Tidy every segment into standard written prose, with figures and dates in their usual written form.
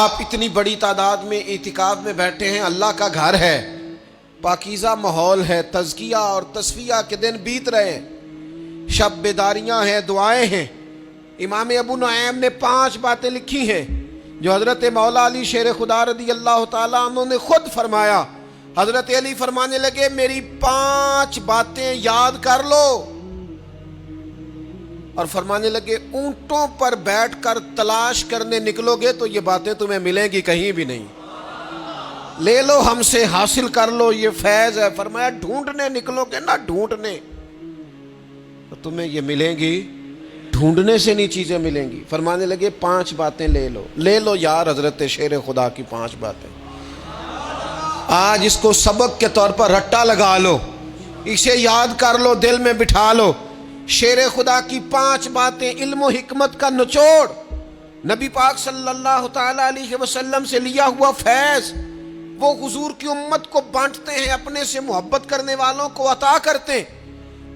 آپ اتنی بڑی تعداد میں اعتکاف میں بیٹھے ہیں، اللہ کا گھر ہے، پاکیزہ ماحول ہے، تزکیہ اور تصفیہ کے دن بیت رہے ہیں، شب بیداریاں ہیں، دعائیں ہیں۔ امام ابو نعیم نے 5 باتیں لکھی ہیں جو حضرت مولا علی شیر خدا رضی اللہ تعالیٰ عنہ نے خود فرمایا۔ حضرت علی فرمانے لگے میری 5 باتیں یاد کر لو، اور فرمانے لگے اونٹوں پر بیٹھ کر تلاش کرنے نکلو گے تو یہ باتیں تمہیں ملیں گی کہیں بھی نہیں، لے لو ہم سے، حاصل کر لو، یہ فیض ہے۔ فرمایا ڈھونڈنے نکلو گے نا، ڈھونڈنے، تو تمہیں یہ ملیں گی، ڈھونڈنے سے نہیں چیزیں ملیں گی۔ فرمانے لگے 5 باتیں لے لو، لے لو یار حضرت شیر خدا کی 5 باتیں، آج اس کو سبق کے طور پر رٹا لگا لو، اسے یاد کر لو، دل میں بٹھا لو۔ شیر خدا کی 5 باتیں، علم و حکمت کا نچوڑ، نبی پاک صلی اللہ تعالی علیہ وسلم سے لیا ہوا فیض، وہ حضور کی امت کو بانٹتے ہیں، اپنے سے محبت کرنے والوں کو عطا کرتے ہیں۔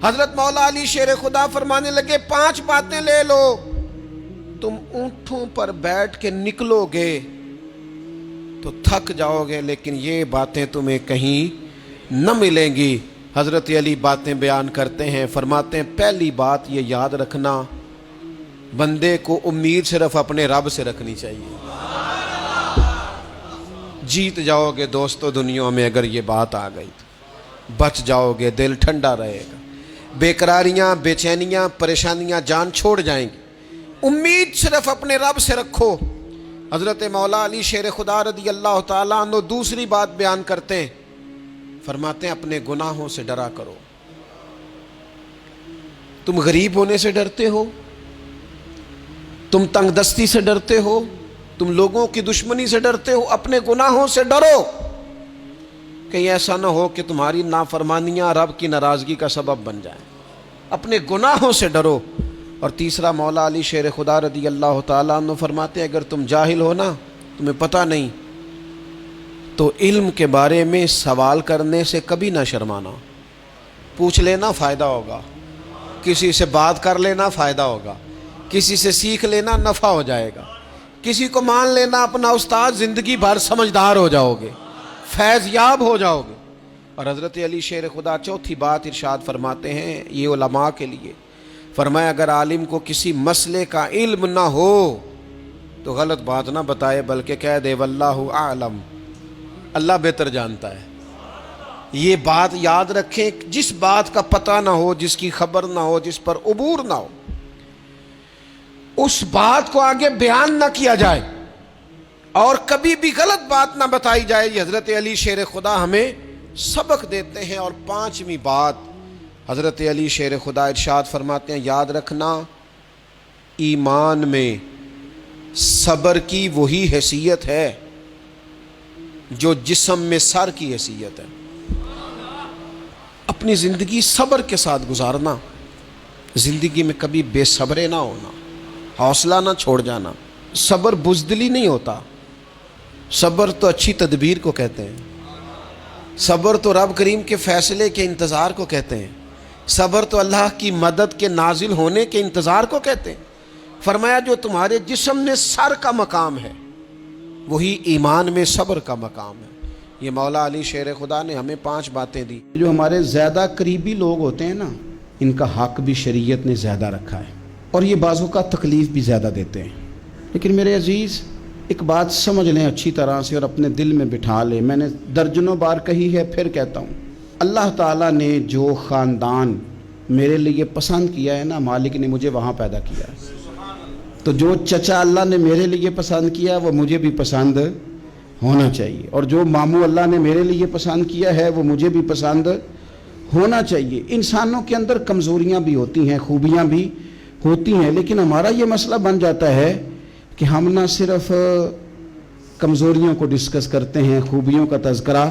حضرت مولا علی شیر خدا فرمانے لگے 5 باتیں لے لو، تم اونٹوں پر بیٹھ کے نکلو گے تو تھک جاؤ گے، لیکن یہ باتیں تمہیں کہیں نہ ملیں گی۔ حضرت علی باتیں بیان کرتے ہیں، فرماتے ہیں پہلی بات یہ یاد رکھنا، بندے کو امید صرف اپنے رب سے رکھنی چاہیے۔ جیت جاؤ گے دوستو دنیا میں اگر یہ بات آ گئی تو، بچ جاؤ گے، دل ٹھنڈا رہے گا، بے قراریاں، بے چینیاں، پریشانیاں جان چھوڑ جائیں گی۔ امید صرف اپنے رب سے رکھو۔ حضرت مولا علی شیر خدا رضی اللہ تعالیٰ عنہ دوسری بات بیان کرتے ہیں، فرماتے ہیں اپنے گناہوں سے ڈرا کرو۔ تم غریب ہونے سے ڈرتے ہو، تم تنگ دستی سے ڈرتے ہو، تم لوگوں کی دشمنی سے ڈرتے ہو، اپنے گناہوں سے ڈرو، کہیں ایسا نہ ہو کہ تمہاری نافرمانیاں رب کی ناراضگی کا سبب بن جائیں۔ اپنے گناہوں سے ڈرو۔ اور تیسرا مولا علی شیر خدا رضی اللہ تعالیٰ عنہ فرماتے ہیں اگر تم جاہل ہو نا، تمہیں پتہ نہیں، تو علم کے بارے میں سوال کرنے سے کبھی نہ شرمانا، پوچھ لینا فائدہ ہوگا، کسی سے بات کر لینا فائدہ ہوگا، کسی سے سیکھ لینا نفع ہو جائے گا، کسی کو مان لینا اپنا استاد، زندگی بھر سمجھدار ہو جاؤ گے، فیض یاب ہو جاؤ گے۔ اور حضرت علی شیر خدا چوتھی بات ارشاد فرماتے ہیں یہ علماء کے لیے، فرمایا اگر عالم کو کسی مسئلے کا علم نہ ہو تو غلط بات نہ بتائے، بلکہ کہہ دے واللہ اعلم، اللہ بہتر جانتا ہے۔ یہ بات یاد رکھیں، جس بات کا پتہ نہ ہو، جس کی خبر نہ ہو، جس پر عبور نہ ہو، اس بات کو آگے بیان نہ کیا جائے، اور کبھی بھی غلط بات نہ بتائی جائے۔ یہ حضرت علی شیر خدا ہمیں سبق دیتے ہیں۔ اور 5ویں بات حضرت علی شیر خدا ارشاد فرماتے ہیں یاد رکھنا، ایمان میں صبر کی وہی حیثیت ہے جو جسم میں سر کی حیثیت ہے۔ اپنی زندگی صبر کے ساتھ گزارنا، زندگی میں کبھی بے صبرے نہ ہونا، حوصلہ نہ چھوڑ جانا۔ صبر بزدلی نہیں ہوتا، صبر تو اچھی تدبیر کو کہتے ہیں، صبر تو رب کریم کے فیصلے کے انتظار کو کہتے ہیں، صبر تو اللہ کی مدد کے نازل ہونے کے انتظار کو کہتے ہیں۔ فرمایا جو تمہارے جسم میں سر کا مقام ہے وہی ایمان میں صبر کا مقام ہے۔ یہ مولا علی شیر خدا نے ہمیں 5 باتیں دی۔ جو ہمارے زیادہ قریبی لوگ ہوتے ہیں نا، ان کا حق بھی شریعت نے زیادہ رکھا ہے، اور یہ بعضوں کا تکلیف بھی زیادہ دیتے ہیں۔ لیکن میرے عزیز ایک بات سمجھ لیں اچھی طرح سے اور اپنے دل میں بٹھا لیں، میں نے درجنوں بار کہی ہے، پھر کہتا ہوں، اللہ تعالیٰ نے جو خاندان میرے لیے پسند کیا ہے نا، مالک نے مجھے وہاں پیدا کیا ہے، تو جو چچا اللہ نے میرے لیے پسند کیا وہ مجھے بھی پسند ہونا چاہیے، اور جو ماموں اللہ نے میرے لیے پسند کیا ہے وہ مجھے بھی پسند ہونا چاہیے۔ انسانوں کے اندر کمزوریاں بھی ہوتی ہیں، خوبیاں بھی ہوتی ہیں، لیکن ہمارا یہ مسئلہ بن جاتا ہے کہ ہم نہ صرف کمزوریوں کو ڈسکس کرتے ہیں، خوبیوں کا تذکرہ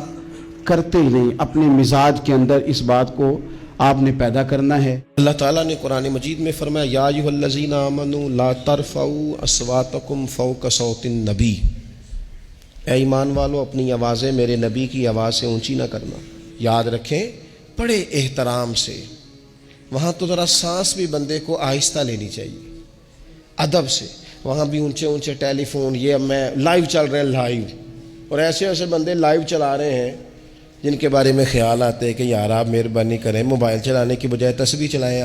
کرتے ہی نہیں۔ اپنے مزاج کے اندر اس بات کو آپ نے پیدا کرنا ہے۔ اللہ تعالیٰ نے قرآن مجید میں فرمایا یا ایھا الذین آمنوا لا ترفعوا اصواتکم فوق صوت النبی، اے ایمان والو اپنی آوازیں میرے نبی کی آواز سے اونچی نہ کرنا۔ یاد رکھیں بڑے احترام سے، وہاں تو ذرا سانس بھی بندے کو آہستہ لینی چاہیے، ادب سے۔ وہاں بھی اونچے اونچے ٹیلی فون، یہ اب میں لائیو چل رہے ہیں لائیو، اور ایسے ایسے بندے لائیو چلا رہے ہیں جن کے بارے میں خیال آتے ہیں کہ یار آپ مہربانی کریں موبائل چلانے کی بجائے تسبیح چلائیں،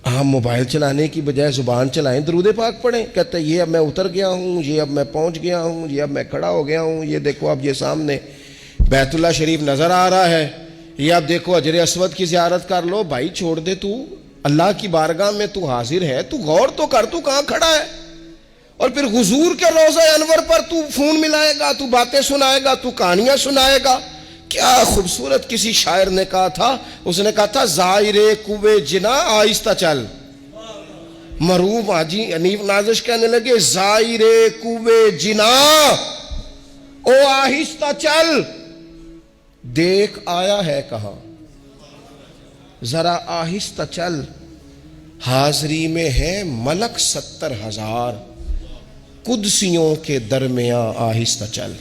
آپ موبائل چلانے کی بجائے زبان چلائیں، درود پاک پڑھیں۔ کہتے ہیں یہ اب میں اتر گیا ہوں، یہ اب میں پہنچ گیا ہوں، یہ اب میں کھڑا ہو گیا ہوں، یہ دیکھو اب یہ سامنے بیت اللہ شریف نظر آ رہا ہے، یہ اب دیکھو حجر اسود کی زیارت کر لو۔ بھائی چھوڑ دے، تو اللہ کی بارگاہ میں تو حاضر ہے، تو غور تو کر، تو کہاں کھڑا ہے؟ اور پھر حضور کے روضہ انور پر تو فون ملائے گا، تو باتیں سنائے گا، تو کہانیاں سنائے گا۔ کیا خوبصورت کسی شاعر نے کہا تھا، اس نے کہا تھا زائر کوے جنا آہستہ چل۔ مرحوم حاجی حنیف نازش کہنے لگے زائر کوے جنا او آہستہ چل، دیکھ آیا ہے کہاں، ذرا آہستہ چل، حاضری میں ہے ملک 70,000، قدسیوں کے درمیان آہستہ چل،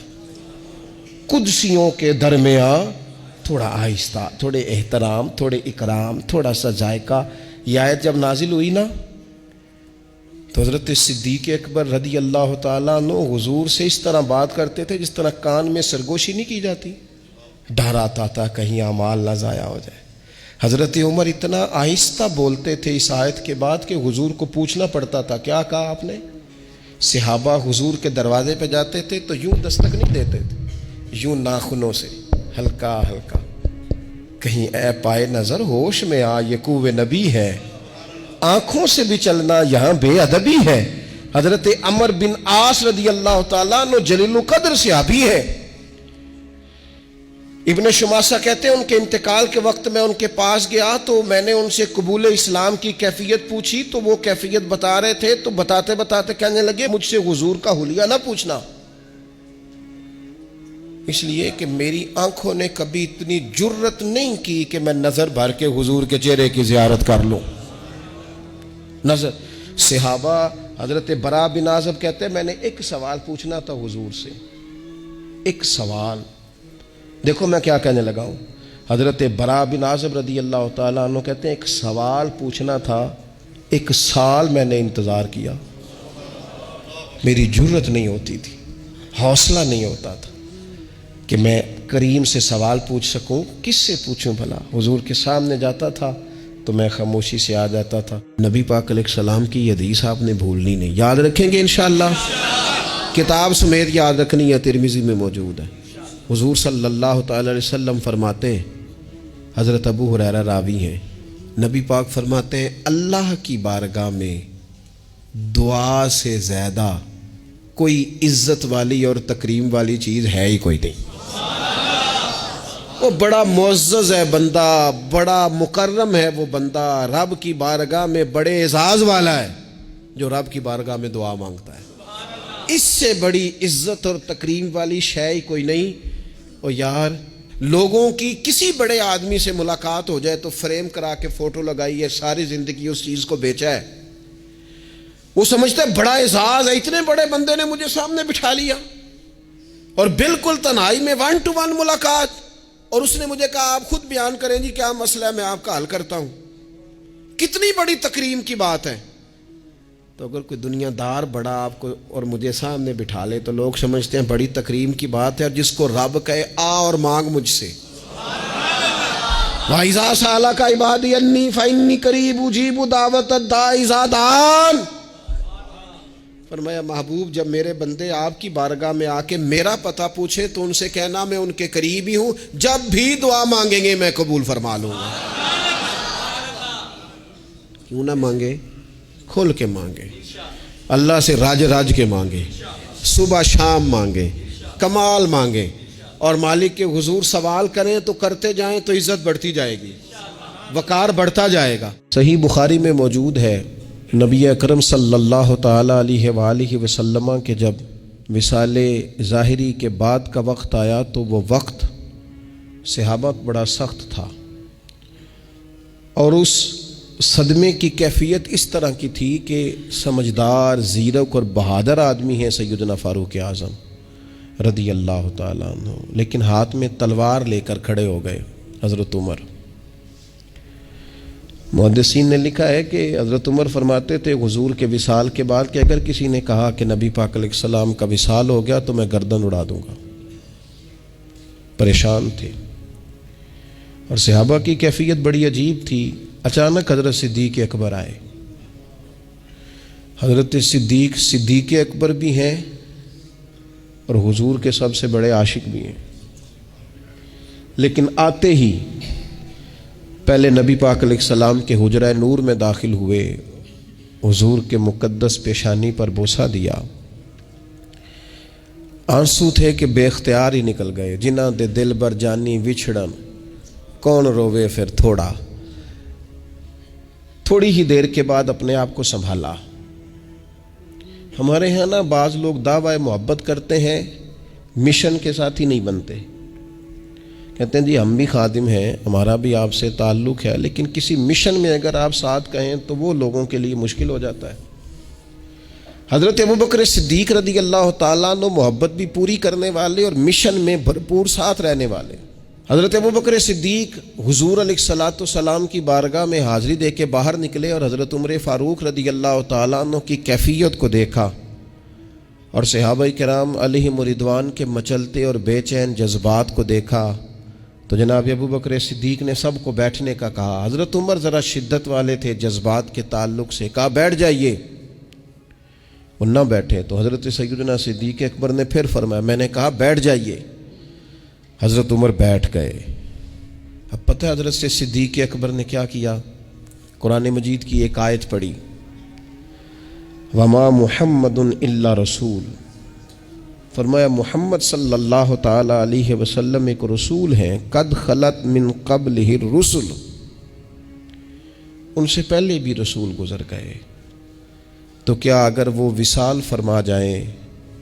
قدسیوں کے درمیان تھوڑا آہستہ، تھوڑے احترام، تھوڑے اکرام، تھوڑا سا ذائقہ۔ یہ آیت جب نازل ہوئی نا تو حضرت صدیق اکبر رضی اللہ تعالیٰ عنہ حضور سے اس طرح بات کرتے تھے جس طرح کان میں سرگوشی نہیں کی جاتی، ڈر آتا تھا کہیں اعمال نہ ضائع ہو جائے۔ حضرت عمر اتنا آہستہ بولتے تھے اس آیت کے بعد کہ حضور کو پوچھنا پڑتا تھا کیا کہا آپ نے؟ صحابہ حضور کے دروازے پہ جاتے تھے تو یوں دستک نہیں دیتے تھے، یوں ناخنوں سے ہلکا ہلکا، کہیں اے پائے نظر ہوش میں آ، یہ کوہ نبی ہے، آنکھوں سے بھی چلنا یہاں بے ادبی ہے۔ حضرت عمر بن عاص رضی اللہ تعالیٰ عنہ جلیل القدر صحابی ہے۔ ابن شماسہ کہتے ہیں ان کے انتقال کے وقت میں ان کے پاس گیا تو میں نے ان سے قبول اسلام کی کیفیت پوچھی تو وہ کیفیت بتا رہے تھے، تو بتاتے بتاتے کہنے لگے مجھ سے حضور کا حلیہ نہ پوچھنا، اس لیے کہ میری آنکھوں نے کبھی اتنی جرت نہیں کی کہ میں نظر بھر کے حضور کے چہرے کی زیارت کر لوں۔ نظر صحابہ، حضرت برا بن عازب کہتے ہیں میں نے ایک سوال پوچھنا تھا حضور سے، ایک سوال، دیکھو میں کیا کہنے لگا ہوں۔ حضرت برا بن عازب رضی اللہ تعالیٰ عنہ کہتے ہیں ایک سوال پوچھنا تھا، 1 سال میں نے انتظار کیا، میری جرت نہیں ہوتی تھی، حوصلہ نہیں ہوتا تھا کہ میں کریم سے سوال پوچھ سکوں۔ کس سے پوچھوں بھلا؟ حضور کے سامنے جاتا تھا تو میں خاموشی سے آ جاتا تھا۔ نبی پاک علیہ السلام کی یہ حدیث آپ نے بھولنی نہیں، یاد رکھیں گے انشاءاللہ، کتاب سمیت یاد رکھنی ہے، ترمذی میں موجود ہے۔ حضور صلی اللہ تعالی علیہ وسلم فرماتے ہیں، حضرت ابو ہریرہ راوی ہیں، نبی پاک فرماتے ہیں اللہ کی بارگاہ میں دعا سے زیادہ کوئی عزت والی اور تکریم والی چیز ہے ہی کوئی نہیں۔ وہ بڑا معزز ہے بندہ، بڑا مکرم ہے وہ بندہ، رب کی بارگاہ میں بڑے اعزاز والا ہے جو رب کی بارگاہ میں دعا مانگتا ہے۔ اس سے بڑی عزت اور تکریم والی شے ہی کوئی نہیں۔ اور یار لوگوں کی کسی بڑے آدمی سے ملاقات ہو جائے تو فریم کرا کے فوٹو لگائی ہے، ساری زندگی اس چیز کو بیچا ہے، وہ سمجھتا ہے بڑا اعزاز ہے، اتنے بڑے بندے نے مجھے سامنے بٹھا لیا، اور بالکل تنہائی میں 1 to 1 ملاقات، اور اس نے مجھے کہا آپ خود بیان کریں جی کیا مسئلہ ہے، میں آپ کا حل کرتا ہوں۔ کتنی بڑی تکریم کی بات ہے۔ تو اگر کوئی دنیا دار بڑا آپ کو اور مجھے سامنے بٹھا لے تو لوگ سمجھتے ہیں بڑی تکریم کی بات ہے، اور جس کو رب کہے آ اور مانگ مجھ سے، وَإِذَا سَأَلَكَ عِبَادِي عَنِّي فَإِنِّي قَرِيبٌ أُجِيبُ دَعْوَةَ الدَّاعِ إِذَا دَعَانِ۔ فرمایا محبوب جب میرے بندے آپ کی بارگاہ میں آ کے میرا پتہ پوچھے تو ان سے کہنا میں ان کے قریب ہی ہوں، جب بھی دعا مانگیں گے میں قبول فرما لوں گا۔ کیوں نہ مانگے؟ کھول کے مانگے، اللہ سے راج راج کے مانگے، صبح شام مانگے، کمال مانگے، اور مالک کے حضور سوال کریں تو کرتے جائیں تو عزت بڑھتی جائے گی، وقار بڑھتا جائے گا۔ صحیح بخاری میں موجود ہے نبی اکرم صلی اللہ تعالی علیہ وآلہ وسلم کے جب وصال ظاہری کے بعد کا وقت آیا تو وہ وقت صحابہ بڑا سخت تھا، اور اس صدمے کی کیفیت اس طرح کی تھی کہ سمجھدار، زیرک اور بہادر آدمی ہیں سیدنا فاروق اعظم رضی اللہ تعالیٰ عنہ، لیکن ہاتھ میں تلوار لے کر کھڑے ہو گئے حضرت عمر۔ محدثین نے لکھا ہے کہ حضرت عمر فرماتے تھے حضور کے وصال کے بعد کہ اگر کسی نے کہا کہ نبی پاک علیہ السلام کا وصال ہو گیا تو میں گردن اڑا دوں گا. پریشان تھے. اور صحابہ کی کیفیت بڑی عجیب تھی. اچانک حضرت صدیق اکبر آئے. حضرت صدیق اکبر بھی ہیں اور حضور کے سب سے بڑے عاشق بھی ہیں. لیکن آتے ہی پہلے نبی پاک علیہ السلام کے حجرہ نور میں داخل ہوئے, حضور کے مقدس پیشانی پر بوسہ دیا. آنسو تھے کہ بے اختیار ہی نکل گئے. جنہاں دے دل بر جانی وچھڑن کون روے پھر تھوڑا. تھوڑی ہی دیر کے بعد اپنے آپ کو سنبھالا. ہمارے ہاں نا بعض لوگ دعوی محبت کرتے ہیں, مشن کے ساتھ ہی نہیں بنتے. کہتے ہیں جی ہم بھی خادم ہیں, ہمارا بھی آپ سے تعلق ہے, لیکن کسی مشن میں اگر آپ ساتھ کہیں تو وہ لوگوں کے لیے مشکل ہو جاتا ہے. حضرت ابوبکر صدیق رضی اللہ تعالیٰ عنہ محبت بھی پوری کرنے والے اور مشن میں بھرپور ساتھ رہنے والے. حضرت ابوبکر صدیق حضور علیہ الصلوۃ والسلام کی بارگاہ میں حاضری دے کے باہر نکلے اور حضرت عمر فاروق رضی اللہ تعالیٰ عنہ کی کیفیت کو دیکھا اور صحابہ کرام علیہم رضوان کے مچلتے اور بے چین جذبات کو دیکھا تو جناب ابوبکر صدیق نے سب کو بیٹھنے کا کہا. حضرت عمر ذرا شدت والے تھے جذبات کے تعلق سے, کہا بیٹھ جائیے. وہ نہ بیٹھے تو حضرت سیدنا صدیق اکبر نے پھر فرمایا, میں نے کہا بیٹھ جائیے. حضرت عمر بیٹھ گئے. اب پتہ ہے حضرت سے صدیق اکبر نے کیا کیا؟ قرآن مجید کی ایک آیت پڑھی, وما محمد الا رسول. فرمایا محمد صلی اللہ تعالی علیہ وسلم ایک رسول ہیں, قد خلت من قبلہ الرسل, ان سے پہلے بھی رسول گزر گئے. تو کیا اگر وہ وصال فرما جائیں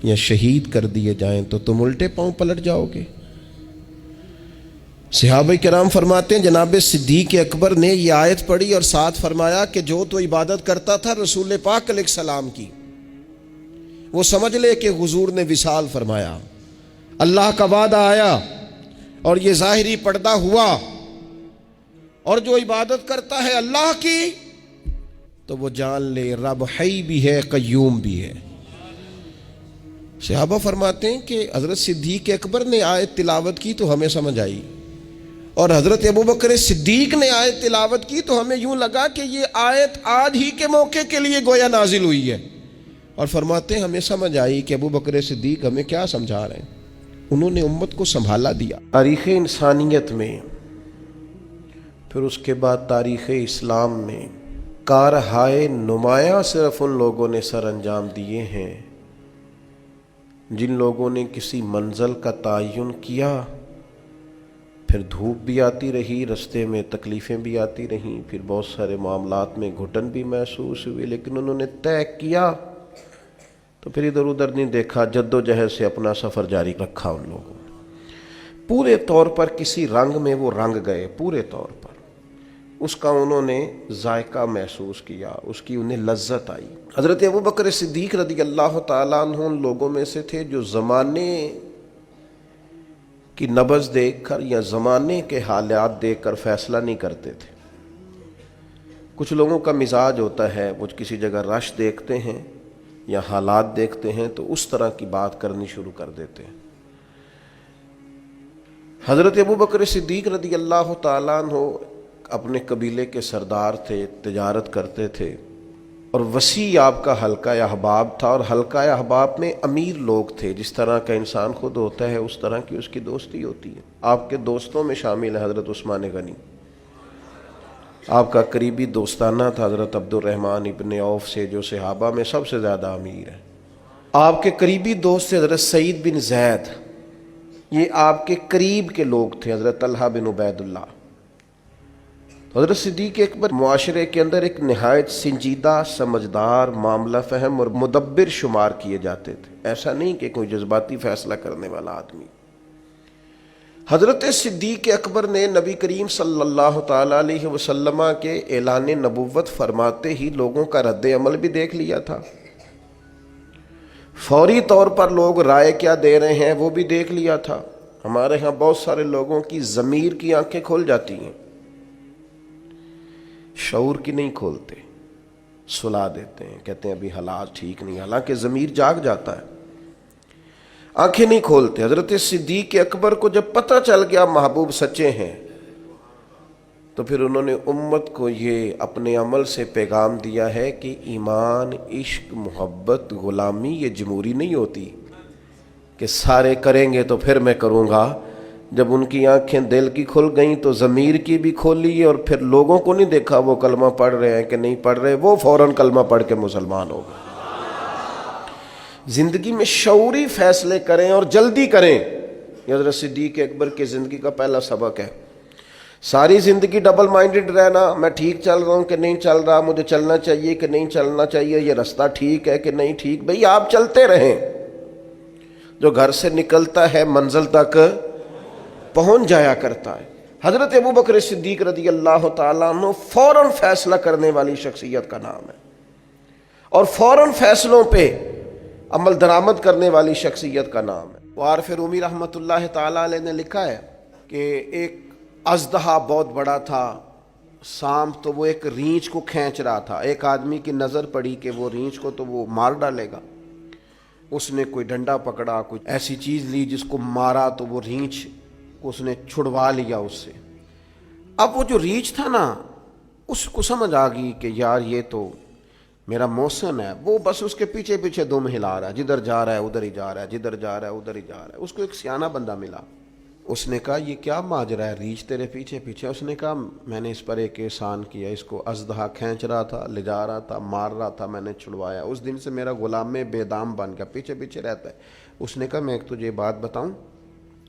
یا شہید کر دیے جائیں تو تم الٹے پاؤں پلٹ جاؤ گے؟ صحابہ کرام فرماتے ہیں جناب صدیق اکبر نے یہ آیت پڑھی اور ساتھ فرمایا کہ جو تو عبادت کرتا تھا رسول پاک علیہ السلام کی, وہ سمجھ لے کہ حضور نے وصال فرمایا, اللہ کا وعدہ آیا اور یہ ظاہری پردہ ہوا, اور جو عبادت کرتا ہے اللہ کی تو وہ جان لے رب حی بھی ہے قیوم بھی ہے. صحابہ فرماتے ہیں کہ حضرت صدیق اکبر نے آیت تلاوت کی تو ہمیں سمجھ آئی, اور حضرت ابوبکر صدیق نے آیت تلاوت کی تو ہمیں یوں لگا کہ یہ آیت آج ہی کے موقع کے لیے گویا نازل ہوئی ہے. اور فرماتے ہیں ہمیں سمجھ آئی کہ ابوبکر صدیق ہمیں کیا سمجھا رہے ہیں. انہوں نے امت کو سنبھالا دیا. تاریخ انسانیت میں, پھر اس کے بعد تاریخ اسلام میں کارہائے نمایاں صرف ان لوگوں نے سر انجام دیے ہیں جن لوگوں نے کسی منزل کا تعین کیا. پھر دھوپ بھی آتی رہی, رستے میں تکلیفیں بھی آتی رہیں, پھر بہت سارے معاملات میں گھٹن بھی محسوس ہوئی, لیکن انہوں نے طے کیا تو پھر ادھر ادھر نہیں دیکھا, جد و جہد سے اپنا سفر جاری رکھا. ان لوگوں نے پورے طور پر کسی رنگ میں وہ رنگ گئے, پورے طور پر اس کا انہوں نے ذائقہ محسوس کیا, اس کی انہیں لذت آئی. حضرت ابوبکر صدیق رضی اللہ تعالیٰ عنہ ان لوگوں میں سے تھے جو زمانے کی نبض دیکھ کر یا زمانے کے حالات دیکھ کر فیصلہ نہیں کرتے تھے. کچھ لوگوں کا مزاج ہوتا ہے, وہ کسی جگہ رش دیکھتے ہیں یا حالات دیکھتے ہیں تو اس طرح کی بات کرنی شروع کر دیتے ہیں. حضرت ابوبکر صدیق رضی اللہ تعالیٰ عنہ اپنے قبیلے کے سردار تھے, تجارت کرتے تھے, اور وسیع آپ کا حلقہ احباب تھا, اور حلقہ احباب میں امیر لوگ تھے. جس طرح کا انسان خود ہوتا ہے اس طرح کی اس کی دوستی ہوتی ہے. آپ کے دوستوں میں شامل ہے حضرت عثمان غنی, آپ کا قریبی دوستانہ تھا حضرت عبد الرحمن ابن عوف سے جو صحابہ میں سب سے زیادہ امیر ہے. آپ کے قریبی دوست تھے حضرت سعید بن زید, یہ آپ کے قریب کے لوگ تھے, حضرت طلحہ بن عبید اللہ. حضرت صدیق اکبر معاشرے کے اندر ایک نہایت سنجیدہ, سمجھدار, معاملہ فہم اور مدبر شمار کیے جاتے تھے. ایسا نہیں کہ کوئی جذباتی فیصلہ کرنے والا آدمی. حضرت صدیق اکبر نے نبی کریم صلی اللہ تعالی علیہ وسلم کے اعلان نبوت فرماتے ہی لوگوں کا رد عمل بھی دیکھ لیا تھا. فوری طور پر لوگ رائے کیا دے رہے ہیں وہ بھی دیکھ لیا تھا. ہمارے ہاں بہت سارے لوگوں کی ضمیر کی آنکھیں کھل جاتی ہیں. شعور کی نہیں کھولتے، سلا دیتے ہیں، کہتے ہیں ابھی حالات ٹھیک نہیں، حالانکہ ضمیر جاگ جاتا ہے، آنکھیں نہیں کھولتے۔ حضرت صدیق اکبر کو جب پتہ چل گیا محبوب سچے ہیں، تو پھر انہوں نے امت کو یہ اپنے عمل سے پیغام دیا ہے کہ ایمان، عشق، محبت، غلامی یہ جمہوری نہیں ہوتی کہ سارے کریں گے تو پھر میں کروں گا۔ جب ان کی آنکھیں دل کی کھل گئیں تو ضمیر کی بھی کھولی، اور پھر لوگوں کو نہیں دیکھا وہ کلمہ پڑھ رہے ہیں کہ نہیں پڑھ رہے، وہ فوراً کلمہ پڑھ کے مسلمان ہو گئے۔ زندگی میں شعوری فیصلے کریں اور جلدی کریں، یہ حضرت صدیق اکبر کی زندگی کا پہلا سبق ہے۔ ساری زندگی ڈبل مائنڈڈ رہنا، میں ٹھیک چل رہا ہوں کہ نہیں چل رہا، مجھے چلنا چاہیے کہ نہیں چلنا چاہیے، یہ رستہ ٹھیک ہے کہ نہیں ٹھیک، بھئی آپ چلتے رہیں، جو گھر سے نکلتا ہے منزل تک پہنچ جایا کرتا ہے۔ حضرت ابوبکر صدیق رضی اللہ تعالیٰ عنہ فوراً فیصلہ کرنے والی شخصیت کا نام ہے، اور فوراً فیصلوں پہ عمل درآمد کرنے والی شخصیت کا نام ہے۔ وارف رومی رحمۃ اللہ تعالیٰ علیہ نے لکھا ہے کہ ایک اژدہا بہت بڑا تھا، سانپ، تو وہ ایک ریچھ کو کھینچ رہا تھا، ایک آدمی کی نظر پڑی کہ وہ ریچھ کو تو وہ مار ڈالے گا، اس نے کوئی ڈنڈا پکڑا، کوئی ایسی چیز لی جس کو مارا تو وہ ریچھ کو اس نے چھڑوا لیا اس سے۔ اب وہ جو ریچھ تھا نا، اس کو سمجھ آ گئی کہ یار یہ تو میرا محسن ہے، وہ بس اس کے پیچھے پیچھے دم ہلا رہا ہے، جدھر جا رہا ہے ادھر ہی جا رہا ہے، جدھر جا رہا ہے ادھر ہی جا رہا ہے۔ اس کو ایک سیانہ بندہ ملا، اس نے کہا یہ کیا ماجرا ہے، ریچھ تیرے پیچھے پیچھے؟ اس نے کہا میں نے اس پر ایک احسان کیا، اس کو اژدہا کھینچ رہا تھا، لے جا رہا تھا، مار رہا تھا، میں نے چھڑوایا، اس دن سے میرا غلام میں بے دام بن گیا، پیچھے پیچھے رہتا ہے۔ اس نے کہا میں ایک تجھے بات بتاؤں،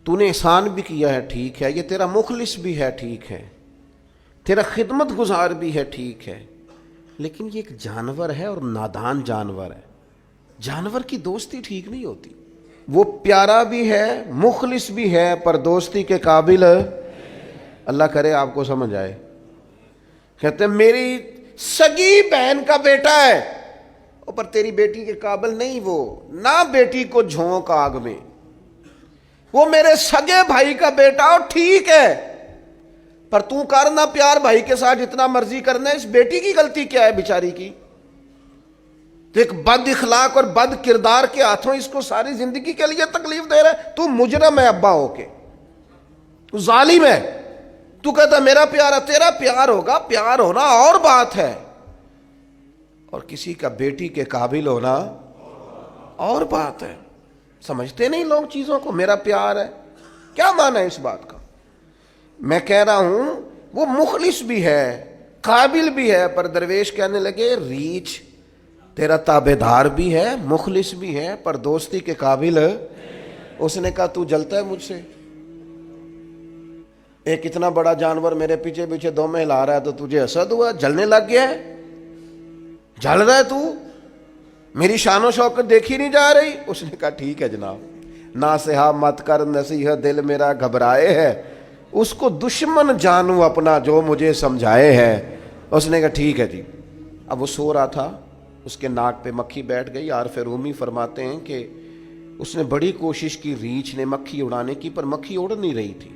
تو نے احسان بھی کیا ہے ٹھیک ہے، یہ تیرا مخلص بھی ہے ٹھیک ہے، تیرا خدمت گزار بھی ہے ٹھیک ہے، لیکن یہ ایک جانور ہے اور نادان جانور ہے، جانور کی دوستی ٹھیک نہیں ہوتی، وہ پیارا بھی ہے، مخلص بھی ہے، پر دوستی کے قابل، اللہ کرے آپ کو سمجھ آئے۔ کہتے ہیں میری سگی بہن کا بیٹا ہے، پر تیری بیٹی کے قابل نہیں، وہ نہ بیٹی کو جھونک آگ میں، وہ میرے سگے بھائی کا بیٹا اور ٹھیک ہے، پر تو کرنا پیار بھائی کے ساتھ جتنا مرضی کرنا ہے، اس بیٹی کی غلطی کیا ہے بیچاری کی؟ تو ایک بد اخلاق اور بد کردار کے ہاتھوں اس کو ساری زندگی کے لیے تکلیف دے رہا ہے۔ تو مجرم ہے ابا ہو کے، تو ظالم ہے، تو کہتا میرا پیار ہے، تیرا پیار ہوگا، پیار ہونا اور بات ہے، اور کسی کا بیٹی کے قابل ہونا اور بات ہے۔ سمجھتے نہیں لوگ چیزوں کو، میرا پیار ہے، کیا معنی ہے اس بات کا؟ میں کہہ رہا ہوں وہ مخلص بھی ہے، قابل بھی ہے، پر درویش کہنے لگے ریچھ تیرا تابع دار بھی ہے، مخلص بھی ہے، پر دوستی کے قابل۔ اس نے کہا تو جلتا ہے مجھ سے، ایک اتنا بڑا جانور میرے پیچھے پیچھے دو میں ہلا رہا ہے تو تجھے حسد ہوا، جلنے لگ گیا ہے، جل رہا ہے تو، میری شان و شوکت دیکھی نہیں جا رہی؟ اس نے کہا ٹھیک ہے جناب، ناصحہ مت کر نصیحت، دل میرا گھبرائے ہے، اس کو دشمن جانوں اپنا جو مجھے سمجھائے ہے۔ اس نے کہا ٹھیک ہے جی۔ اب وہ سو رہا تھا، اس کے ناک پہ مکھی بیٹھ گئی۔ عارف رومی فرماتے ہیں کہ اس نے بڑی کوشش کی، ریچھ نے مکھی اڑانے کی، پر مکھی اڑ نہیں رہی تھی،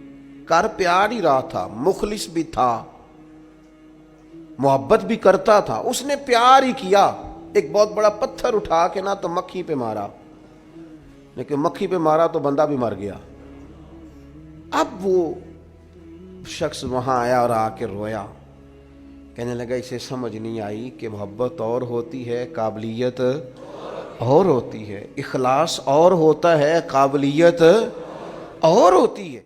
کر پیار ہی رہا تھا، مخلص بھی تھا، محبت بھی کرتا تھا، اس نے پیار ہی کیا، ایک بہت بڑا پتھر اٹھا کے نہ تو مکھی پہ مارا، لیکن مکھی پہ مارا تو بندہ بھی مر گیا۔ اب وہ شخص وہاں آیا اور آ کے رویا، کہنے لگا اسے سمجھ نہیں آئی کہ محبت اور ہوتی ہے، قابلیت اور ہوتی ہے، اخلاص اور ہوتا ہے، قابلیت اور ہوتی ہے۔